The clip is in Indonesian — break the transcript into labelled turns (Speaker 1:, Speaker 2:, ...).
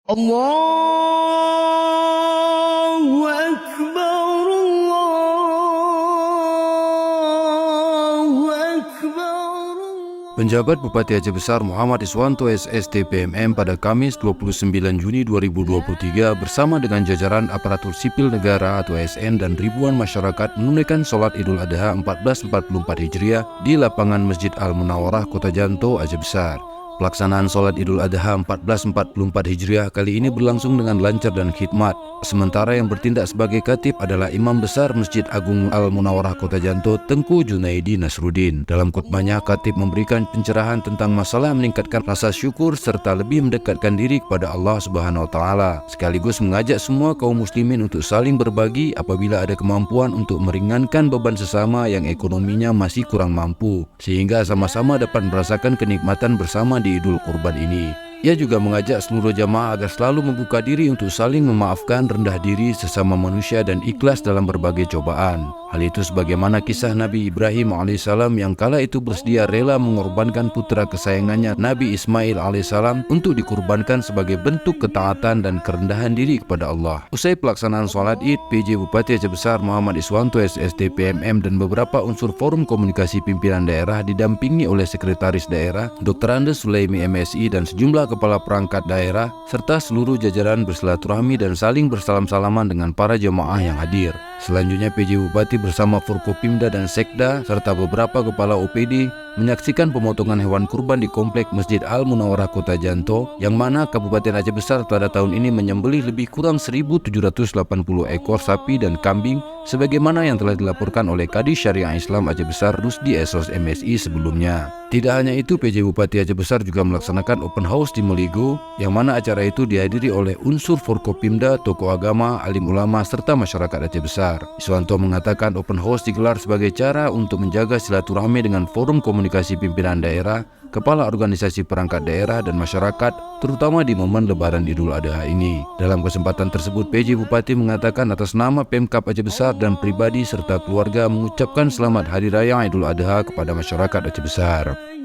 Speaker 1: Allahu Akbar, Allahu Akbar.
Speaker 2: Penjabat Bupati Aceh Besar Muhammad Iswanto SST PMM pada Kamis 29 Juni 2023 bersama dengan jajaran aparatur sipil negara atau ASN dan ribuan masyarakat menunaikan sholat Idul Adha 1444 Hijriah di lapangan Masjid Al-Munawarah Kota Janto, Aceh Besar. Pelaksanaan sholat Idul Adha 1444 Hijriah kali ini berlangsung dengan lancar dan khidmat. Sementara yang bertindak sebagai khatib adalah Imam Besar Masjid Agung Al-Munawarah Kota Janto, Tengku Junaidi Nasruddin. Dalam khutbahnya, khatib memberikan pencerahan tentang masalah meningkatkan rasa syukur serta lebih mendekatkan diri kepada Allah Subhanahu wa Ta'ala, sekaligus mengajak semua kaum muslimin untuk saling berbagi apabila ada kemampuan untuk meringankan beban sesama yang ekonominya masih kurang mampu, sehingga sama-sama dapat merasakan kenikmatan bersama di Idul Kurban ini. Ia juga mengajak seluruh jamaah agar selalu membuka diri untuk saling memaafkan, rendah diri sesama manusia dan ikhlas dalam berbagai cobaan. Hal itu sebagaimana kisah Nabi Ibrahim alaihissalam yang kala itu bersedia rela mengorbankan putra kesayangannya Nabi Ismail alaihissalam untuk dikurbankan sebagai bentuk ketaatan dan kerendahan diri kepada Allah. Usai pelaksanaan sholat Id, PJ Bupati Aceh Besar Muhammad Iswanto SST PMM dan beberapa unsur forum komunikasi pimpinan daerah didampingi oleh Sekretaris Daerah Dr. Andes Sulaimi MSI dan sejumlah kepala perangkat daerah serta seluruh jajaran bersilaturahmi dan saling bersalam-salaman dengan para jemaah yang hadir. Selanjutnya PJ Bupati bersama Forkopimda dan Sekda serta beberapa kepala OPD menyaksikan pemotongan hewan kurban di komplek Masjid Al-Munawarah Kota Janto, yang mana Kabupaten Aceh Besar pada tahun ini menyembelih lebih kurang 1.780 ekor sapi dan kambing sebagaimana yang telah dilaporkan oleh Kadis Syariah Islam Aceh Besar Rusdi Esos MSI sebelumnya. Tidak hanya itu, PJ Bupati Aceh Besar juga melaksanakan open house di Meligo, yang mana acara itu dihadiri oleh unsur Forkopimda, tokoh agama, alim ulama, serta masyarakat Aceh Besar. Iswanto mengatakan open house digelar sebagai cara untuk menjaga silaturahmi dengan forum komunikasi pimpinan daerah, kepala organisasi perangkat daerah dan masyarakat, terutama di momen Lebaran Idul Adha ini. Dalam kesempatan tersebut, PJ Bupati mengatakan atas nama Pemkab Aceh Besar dan pribadi serta keluarga mengucapkan selamat Hari Raya Idul Adha kepada masyarakat Aceh Besar.